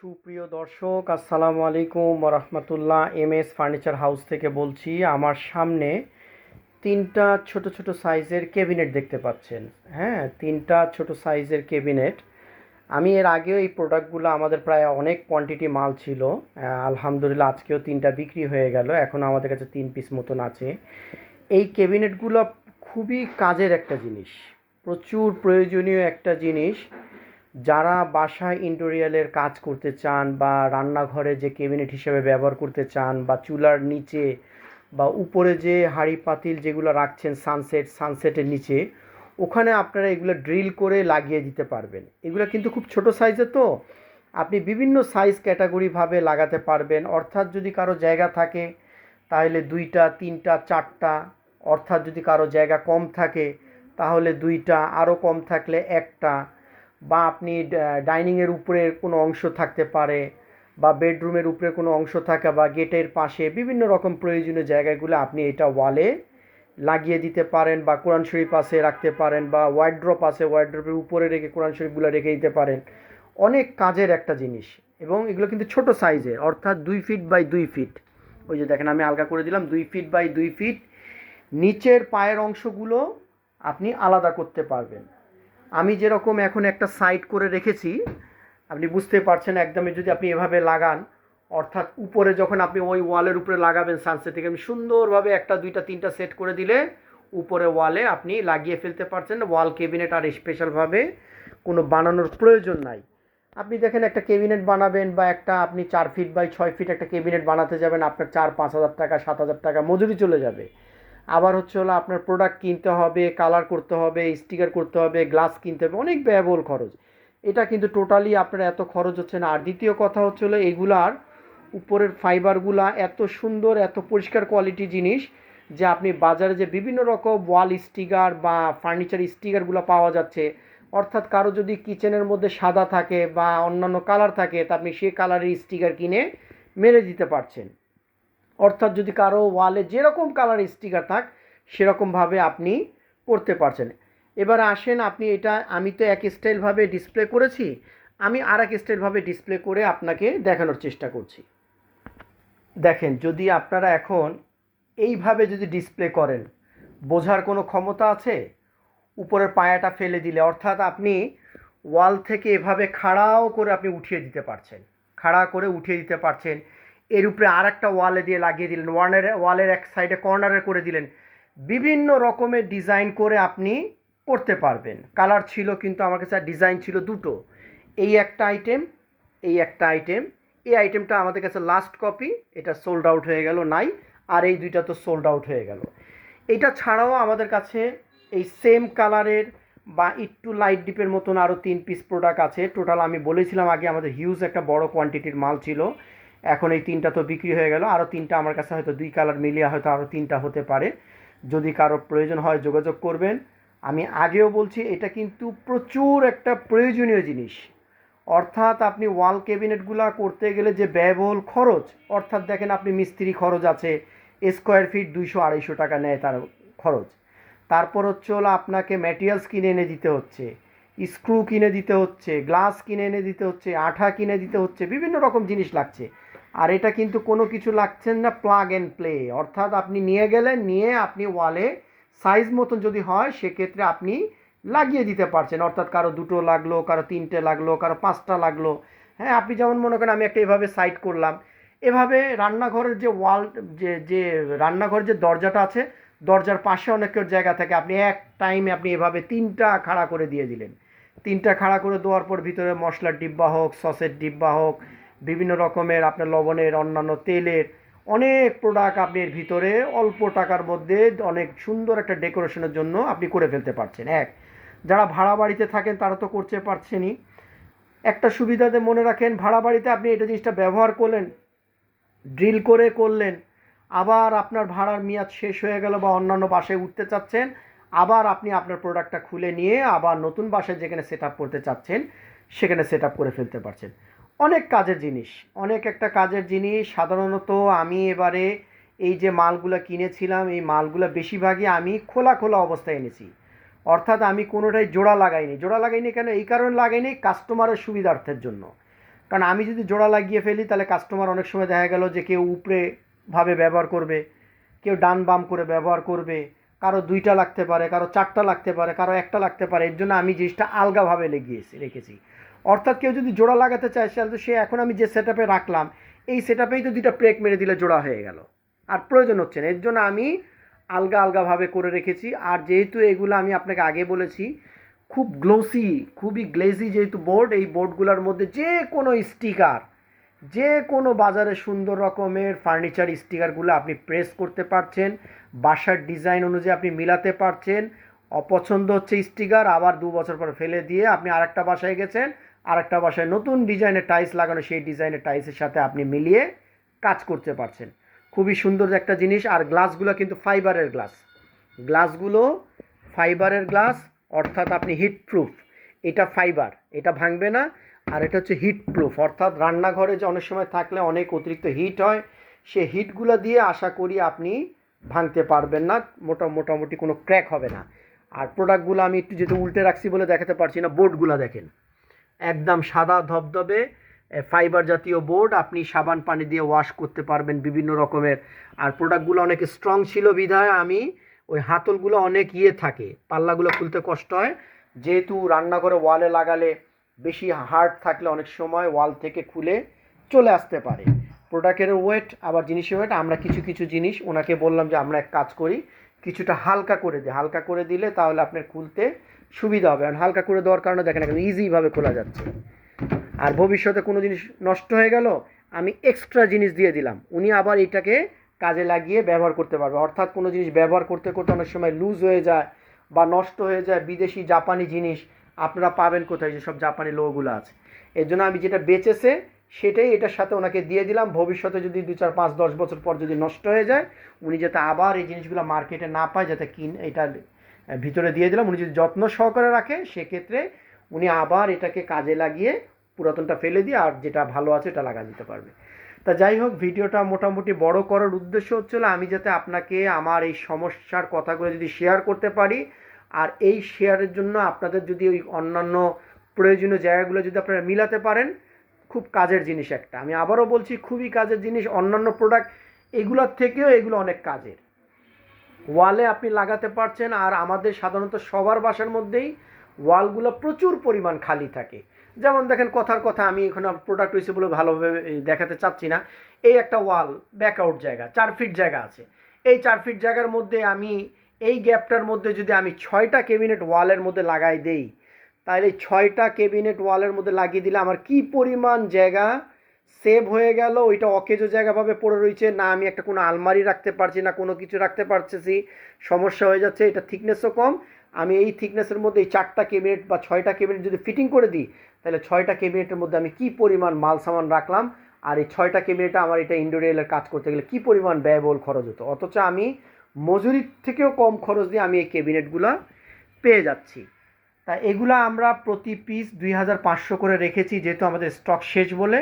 সুপ্রিয় দর্শক, আসসালামু আলাইকুম ওরহমতুল্লাহ। এমএস ফার্নিচার হাউস থেকে বলছি। আমার সামনে তিনটা ছোট ছোট সাইজের ক্যাবিনেট দেখতে পাচ্ছেন। হ্যাঁ, তিনটা ছোট সাইজের ক্যাবিনেট। আমি এর আগেও এই প্রোডাক্টগুলো আমাদের প্রায় অনেক কোয়ান্টিটি মাল ছিল। আলহামদুলিল্লাহ আজকেও তিনটা বিক্রি হয়ে গেল। এখন আমাদের কাছে 3 পিস মতন আছে। এই ক্যাবিনেটগুলো খুবই কাজের একটা জিনিস, প্রচুর প্রয়োজনীয় একটা জিনিস। যারা বাসায় ইন্টেরিয়রের কাজ করতে চান বা রান্নাঘরে যে ক্যাবিনেট হিসেবে ব্যবহার করতে চান বা চুলার নিচে বা উপরে যে হাঁড়ি পাতিল যেগুলো রাখছেন সানসেটের নিচে, ওখানে আপনারা এগুলো ড্রিল করে লাগিয়ে দিতে পারবেন। এগুলো কিন্তু খুব ছোট সাইজে, তো আপনি বিভিন্ন সাইজ ক্যাটাগরিভাবে লাগাতে পারবেন। অর্থাৎ যদি কারো জায়গা থাকে তাহলে দুইটা, তিনটা, চারটা। অর্থাৎ যদি কারো জায়গা কম থাকে তাহলে দুইটা, আরও কম থাকলে একটা। বা আপনি ডাইনিংয়ের উপরে কোনো অংশ থাকতে পারে, বা বেডরুমের উপরে কোনো অংশ থাকে, বা গেটের পাশে বিভিন্ন রকম প্রয়োজনীয় জায়গাগুলো আপনি এটা ওয়ালে লাগিয়ে দিতে পারেন, বা কোরআন শরীফ পাশে রাখতে পারেন, বা ওয়ার্ড্রপ আছে ওয়ার্ড্রপের উপরে রেখে কোরআন শরীফগুলো রেখে দিতে পারেন। অনেক কাজের একটা জিনিস। এবং এগুলো কিন্তু ছোট সাইজের, অর্থাৎ 2 ফিট বাই 2 ফিট। ওই যে দেখেন, আমি আলগা করে দিলাম, 2 ফিট বাই 2 ফিট। নিচের পায়ের অংশগুলো আপনি আলাদা করতে পারবেন। আমি যেরকম এখন একটা সাইড করে রেখেছি, আপনি বুঝতে পারছেন একদমই। যদি আপনি এভাবে লাগান, অর্থাৎ উপরে যখন আপনি ওই ওয়ালের উপরে লাগাবেন সানসেটে, আমি সুন্দরভাবে একটা, দুইটা, তিনটা সেট করে দিলে উপরে ওয়ালে আপনি লাগিয়ে ফেলতে পারছেন। ওয়াল ক্যাবিনেট আর স্পেশালভাবে কোনো বানানোর প্রয়োজন নাই। আপনি দেখেন, একটা ক্যাবিনেট বানাবেন বা একটা আপনি 4 ফিট বাই 6 ফিট একটা ক্যাবিনেট বানাতে যাবেন, আপনার 4-5 হাজার টাকা, 7 হাজার টাকা মজুরি চলে যাবে। আবার হচ্ছে হলো আপনার প্রোডাক্ট কিনতে হবে, কালার করতে হবে, স্টিকার করতে হবে, গ্লাস কিনতে হবে, অনেক ব্যয়বহুল খরচ। এটা কিন্তু টোটালি আপনার এত খরচ হচ্ছে না। আর দ্বিতীয় কথা হচ্ছে হলো এইগুলার উপরের ফাইবারগুলা এত সুন্দর, এত পরিষ্কার কোয়ালিটি জিনিস, যে আপনি বাজারে যে বিভিন্ন রকম ওয়াল স্টিকার বা ফার্নিচার স্টিকারগুলো পাওয়া যাচ্ছে, অর্থাৎ কারো যদি কিচেনের মধ্যে সাদা থাকে বা অন্যান্য কালার থাকে, তা আপনি সেই কালারের স্টিকার কিনে মেরে দিতে পারছেন। অর্থাৎ যদি কারো ওয়ালে যেরকম কালার স্টিকার থাক সেরকমভাবে আপনি করতে পারছেন। এবার আসেন, আপনি এটা, আমি তো এক স্টাইলভাবে ডিসপ্লে করেছি, আমি আর এক স্টাইলভাবে ডিসপ্লে করে আপনাকে দেখানোর চেষ্টা করছি। দেখেন, যদি আপনারা এখন এইভাবে যদি ডিসপ্লে করেন, বোঝার কোনো ক্ষমতা আছে? উপরের পায়াটা ফেলে দিলে, অর্থাৎ আপনি ওয়াল থেকে এভাবে খাড়াও করে আপনি উঠিয়ে দিতে পারছেন, খাড়া করে উঠিয়ে দিতে পারছেন। এর উপরে আর একটা ওয়ালে দিয়ে লাগিয়ে দিলেন, ওয়ালের এক সাইডে কর্নারে করে দিলেন। বিভিন্ন রকমের ডিজাইন করে আপনি করতে পারবেন। কালার ছিল কিন্তু আমার কাছে, ডিজাইন ছিল দুটো। এই একটা আইটেম, এই একটা আইটেম। এই আইটেমটা আমাদের কাছে লাস্ট কপি, এটা সোল্ড আউট হয়ে গেল, নাই। আর এই দুইটা তো সোল্ড আউট হয়ে গেল। এটা ছাড়াও আমাদের কাছে এই সেম কালারের বা একটু লাইট ডিপের মতন আরও 3 পিস প্রোডাক্ট আছে। টোটাল আমি বলেছিলাম আগে আমাদের হিউজ একটা বড় কোয়ান্টিটির মাল ছিল। এখন এই তিনটা তো বিক্রি হয়ে গেল, আরও তিনটা আমার কাছে হয়তো 2 কালার মিলিয়ে হয়তো আরও তিনটা হতে পারে। যদি কারো প্রয়োজন হয় যোগাযোগ করবেন। আমি আগেও বলছি, এটা কিন্তু প্রচুর একটা প্রয়োজনীয় জিনিস। অর্থাৎ আপনি ওয়াল ক্যাবিনেটগুলো করতে গেলে যে ব্যয়বহুল খরচ, অর্থাৎ দেখেন আপনি মিস্ত্রি খরচ আছে, স্কোয়ার ফিট 200-250 টাকা নেয় তার খরচ। তারপর হচ্ছে হলো আপনাকে ম্যাটেরিয়ালস কিনে এনে দিতে হচ্ছে, স্ক্রু কিনে দিতে হচ্ছে, গ্লাস কিনে এনে দিতে হচ্ছে, আঠা কিনে দিতে হচ্ছে, বিভিন্ন রকম জিনিস লাগছে। আর এটা কিন্তু কোনো কিছু লাগছেন না, প্লাগ অ্যান্ড প্লে। অর্থাৎ আপনি নিয়ে গেলেন, নিয়ে আপনি ওয়ালে সাইজ মতন যদি হয় সেক্ষেত্রে আপনি লাগিয়ে দিতে পারছেন। অর্থাৎ কারো দুটো লাগলো, কারো তিনটে লাগলো, কারো 5টা লাগলো। হ্যাঁ, আপনি যেমন মনে করেন, আমি একটা এভাবে সাইড করলাম। এভাবে রান্নাঘরের যে ওয়াল, যে রান্নাঘরের যে দরজাটা আছে, দরজার পাশে অনেকের জায়গা থাকে, আপনি এক টাইমে আপনি এভাবে তিনটা খাড়া করে দিয়ে দিলেন। তিনটা খাড়া করে দেওয়ার পর ভিতরে মশলার ডিব্বা হোক, সসের ডিব্বা হোক, বিভিন্ন রকমের আপনার লবণের, অন্যান্য তেলের অনেক প্রোডাক্ট আপনি এর ভিতরে অল্প টাকার মধ্যে অনেক সুন্দর একটা ডেকোরেশনের জন্য আপনি করে ফেলতে পারছেন। যারা ভাড়া বাড়িতে থাকেন তারা তো করতে পারছেনই। একটা সুবিধাতে মনে রাখেন, ভাড়া বাড়িতে আপনি এটা জিনিসটা ব্যবহার করলেন, ড্রিল করে করলেন, আবার আপনার ভাড়ার মেয়াদ শেষ হয়ে গেল বা অন্যান্য বাসায় উঠতে চাচ্ছেন, আবার আপনি আপনার প্রোডাক্টটা খুলে নিয়ে আবার নতুন বাসায় যেখানে সেট আপ করতে চাচ্ছেন সেখানে সেট আপ করে ফেলতে পারছেন। অনেক কাজের জিনিস, অনেক একটা কাজের জিনিস। সাধারণত আমি এবারে এই যে মালগুলো কিনেছিলাম, এই মালগুলো বেশিরভাগই আমি খোলা খোলা অবস্থায় এনেছি। অর্থাৎ আমি কোনোটাই জোড়া লাগাইনি। জোড়া লাগাইনি কেন? এই কারণে লাগাইনি, কাস্টমারের সুবিধার্থের জন্য। কারণ আমি যদি জোড়া লাগিয়ে ফেলি তাহলে কাস্টমার অনেক সময় দেখা গেল যে কেউ উপরে ভাবে ব্যবহার করবে, কেউ ডান বাম করে ব্যবহার করবে, কারো 2টা লাগতে পারে, কারো 4টা লাগতে পারে, কারো 1টা লাগতে পারে। এর জন্য আমি জিনিসটা আলগাভাবে রেখেছি। অর্থাৎ কেউ যদি জোড়া লাগাতে চায় তাহলে তো সে এখন আমি যে সেট রাখলাম এই সেট তো 2টা ব্রেক মেরে দিলে জোড়া হয়ে গেল, আর প্রয়োজন হচ্ছে না। এর জন্য আমি আলগাভাবে করে রেখেছি। আর যেহেতু এগুলো আমি আপনাকে আগে বলেছি খুব গ্লোসি, খুবই গ্লেজি যেহেতু বোর্ড, এই বোর্ডগুলোর মধ্যে যে কোনো স্টিকার, যে কোনো বাজারে সুন্দর রকমের ফার্নিচার স্টিকারগুলো আপনি প্রেস করতে পারছেন, বাসার ডিজাইন অনুযায়ী আপনি মিলাতে পারছেন। অপছন্দ হচ্ছে স্টিকার, আবার 2 বছর পর ফেলে দিয়ে আপনি আরেকটা বাসায় গেছেন, আরেকটা বাসায় নতুন ডিজাইনের টাইলস লাগানো, সেই ডিজাইনের টাইলসের সাথে আপনি মিলিয়ে কাজ করতে পারছেন। খুবই সুন্দর একটা জিনিস। আর গ্লাসগুলো কিন্তু ফাইবারের গ্লাস, গ্লাসগুলো ফাইবারের গ্লাস, অর্থাৎ আপনি হিট প্রুফ। এটা ফাইবার, এটা ভাঙবে না। আর এটা হচ্ছে হিট প্রুফ, অর্থাৎ রান্নাঘরে যে অনেক সময় থাকলে অনেক অতিরিক্ত হিট হয়, সে হিটগুলো দিয়ে আশা করি আপনি ভাঙতে পারবেন না, মোটামুটি কোনো ক্র্যাক হবে না। আর প্রোডাক্টগুলো আমি একটু যেহেতু উল্টে রাখছি বলে দেখাতে পারছি না, বোর্ডগুলো দেখেন একদম সাদা ধবধবে ফাইবার জাতীয় বোর্ড, আপনি সাবান পানি দিয়ে ওয়াশ করতে পারবেন বিভিন্ন রকমের। আর প্রোডাক্টগুলো অনেক স্ট্রং ছিল বিধায় আমি ওই হাতলগুলো অনেক থাকে, পাল্লাগুলো খুলতে কষ্ট হয়, যেহেতু রান্নাঘরে ওয়ালে লাগালে বেশি হার্ড থাকলে অনেক সময় ওয়াল থেকে খুলে চলে আসতে পারে। প্রোডাক্টের ওয়েট আবার জিনিসের ওয়েট, আমরা কিছু জিনিস ওনাকে বললাম যে আমরা এক কাজ করি, কিছুটা হালকা করে দিই, হালকা করে দিলে তাহলে আপনার খুলতে সুবিধা হবে। আর হালকা করে দেওয়ার কারণে দেখেন এখন ইজিভাবে খোলা যাচ্ছে। আর ভবিষ্যতে কোনো জিনিস নষ্ট হয়ে গেল, আমি এক্সট্রা জিনিস দিয়ে দিলাম, উনি আবার এটাকে কাজে লাগিয়ে ব্যবহার করতে পারবে। অর্থাৎ কোনো জিনিস ব্যবহার করতে করতে অনেক সময় লুজ হয়ে যায় বা নষ্ট হয়ে যায়, বিদেশি জাপানি জিনিস আপনারা পাবেন কোথায়, যেসব জাপানি লোগোগুলো আছে। এর জন্য আমি যেটা বেচেছে সেটাই এটার সাথে ওনাকে দিয়ে দিলাম। ভবিষ্যতে যদি 2, 4, 5, 10 বছর পর যদি নষ্ট হয়ে যায়, উনি যাতে আবার এই জিনিসগুলো মার্কেটে না পায়, যাতে এটা ভিতরে দিয়ে দিলাম। উনি যদি যত্ন সহকারে রাখে সেক্ষেত্রে উনি আবার এটাকে কাজে লাগিয়ে পুরাতনটা ফেলে দিয়ে আর যেটা ভালো আছে এটা লাগা দিতে পারবে। তা যাই হোক, ভিডিওটা মোটামুটি বড় করার উদ্দেশ্য হচ্ছিল আমি যাতে আপনাকে আমার এই সমস্যার কথাগুলো যদি শেয়ার করতে পারি, আর এই শেয়ারের জন্য আপনাদের যদি ওই অন্যান্য প্রয়োজনীয় জায়গাগুলো যদি আপনারা মিলাতে পারেন, খুব কাজের জিনিস একটা। আমি আবারও বলছি খুবই কাজের জিনিস। অন্যান্য প্রোডাক্ট এগুলোর থেকেও এগুলো অনেক কাজের, ওয়ালে আপনি লাগাতে পারছেন। আর আমাদের সাধারণত সবার বাসার মধ্যেই ওয়ালগুলো প্রচুর পরিমাণ খালি থাকে। যেমন দেখেন, কথার কথা, আমি এখানে প্রোডাক্ট হয়েছে বলে ভালোভাবে দেখাতে চাচ্ছি না, এই একটা ওয়াল ব্যাকআউট জায়গা 4 ফিট জায়গা আছে। এই 4 ফিট জায়গার মধ্যে আমি এই গ্যাপটার মধ্যে যদি আমি 6টা ক্যাবিনেট ওয়ালের মধ্যে লাগাই দেই, তাহলে 6টা ক্যাবিনেট ওয়ালের মধ্যে লাগিয়ে দিলে আমার কি পরিমাণ জায়গা সেভ হয়ে গেল। ওইটা অকেজো জায়গাভাবে পড়ে রয়েছে, না আমি একটা কোনো আলমারি রাখতে পারছি, না কোনো কিছু রাখতে পারছি, সমস্যা হয়ে যাচ্ছে। এটা থিকনেসও কম, আমি এই থিকনেসের মধ্যে এই 4টা ক্যাবিনেট বা 6টা ক্যাবিনেট যদি ফিটিং করে দিই, তাহলে 6টা ক্যাবিনেটের মধ্যে আমি কি পরিমাণ মাল সামান রাখলাম। আর এই 6টা ক্যাবিনেটে আমার এটা ইন্ডোরিয়ালের কাজ করতে গেলে কি পরিমাণ ব্যয়বহুল খরচ হতো, অথচ আমি মজুরির থেকেও কম খরচ দিয়ে আমি এই ক্যাবিনেটগুলো পেয়ে যাচ্ছি। তা এগুলা আমরা প্রতি পিস 2500 করে রেখেছি, যেহেতু আমাদের স্টক শেষ বলে।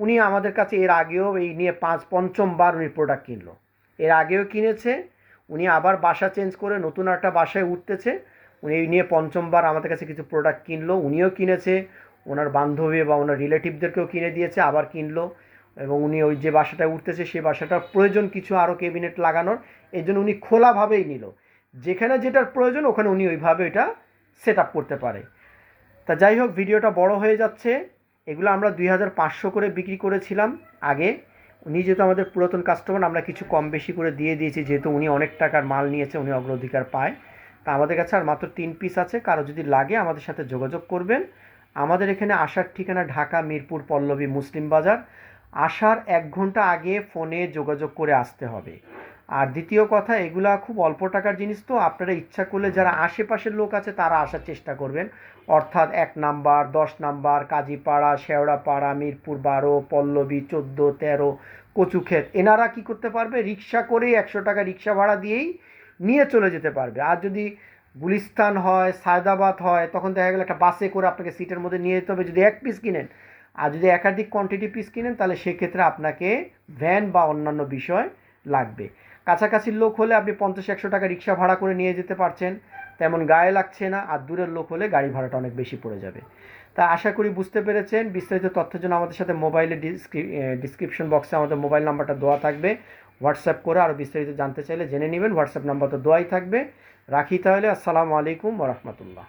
উনি আমাদের কাছে এর আগেও এই নিয়ে পঞ্চমবার উনি প্রোডাক্ট কিনলো, এর আগেও কিনেছে। উনি আবার বাসা চেঞ্জ করে নতুন একটা বাসায় উঠতেছে, উনি এই নিয়ে পঞ্চমবার আমাদের কাছে কিছু প্রোডাক্ট কিনলো। উনিও কিনেছে, ওনার বান্ধবী বা ওনার রিলেটিভদেরকেও কিনে দিয়েছে, আবার কিনলো। এবং উনি ওই যে বাসাটায় উঠতেছে সেই বাসাটার প্রয়োজন কিছু আরও ক্যাবিনেট লাগানোর, এই জন্য উনি খোলাভাবেই নিল, যেখানে যেটার প্রয়োজন ওখানে উনি ওইভাবে এটা সেট আপ করতে পারে। তা যাই হোক, ভিডিওটা বড় হয়ে যাচ্ছে। এগুলো আমরা 2500 করে বিক্রি করেছিলাম আগে। উনি যেহেতু আমাদের পুরাতন কাস্টমার, আমরা কিছু কম বেশি করে দিয়ে দিয়েছি, যেহেতু উনি অনেক টাকার মাল নিয়েছে, উনি অগ্রাধিকার পায়। তা আমাদের কাছে আর মাত্র 3 পিস আছে, কারো যদি লাগে আমাদের সাথে যোগাযোগ করবেন। আমাদের এখানে আসার ঠিকানা ঢাকা মিরপুর পল্লবী মুসলিম বাজার। আসার 1 ঘন্টা আগে ফোনে যোগাযোগ করে আসতে হবে। আর দ্বিতীয় কথা, এগুলা খুব অল্প টাকার জিনিস, তো আপনারা ইচ্ছা করলে যারা আশেপাশের লোক আছে তারা আসার চেষ্টা করবেন। অর্থাৎ 1 নাম্বার, 10 নাম্বার, কাজীপাড়া, শেওড়াপাড়া, মিরপুর 12, পল্লবী 14, 13, কচুক্ষেত, এনারা কি করতে পারবে, রিক্সা করেই 100 টাকা রিক্সা ভাড়া দিয়েই নিয়ে চলে যেতে পারবে। আর যদি গুলিস্তান হয়, সায়দাবাদ হয়, তখন দেখা গেল একটা বাসে করে আপনাকে সিটের মধ্যে নিয়ে যেতে হবে যদি 1 পিস কিনেন। আর যদি একাধিক কোয়ান্টিটি পিস কিনেন তাহলে সেক্ষেত্রে আপনাকে ভ্যান বা অন্যান্য বিষয় লাগবে। কাছাকাছির লোক হলে আপনি 50-100 টাকা রিক্সা ভাড়া করে নিয়ে যেতে পারছেন, তেমন গায়ে লাগছে না। আর দূরের লোক হলে গাড়ি ভাড়াটা অনেক বেশি পড়ে যাবে। তা আশা করি বুঝতে পেরেছেন। বিস্তারিত তথ্যের জন্য আমাদের সাথে মোবাইলে ডিসক্রিপশন বক্সে আমাদের মোবাইল নাম্বারটা দেওয়া থাকবে। হোয়াটসঅ্যাপ করে আরও বিস্তারিত জানতে চাইলে জেনে নেবেন। হোয়াটসঅ্যাপ নাম্বার তো দেওয়াই থাকবে। রাখি তাহলে। আসসালামু আলাইকুম ওয়া রাহমাতুল্লাহ।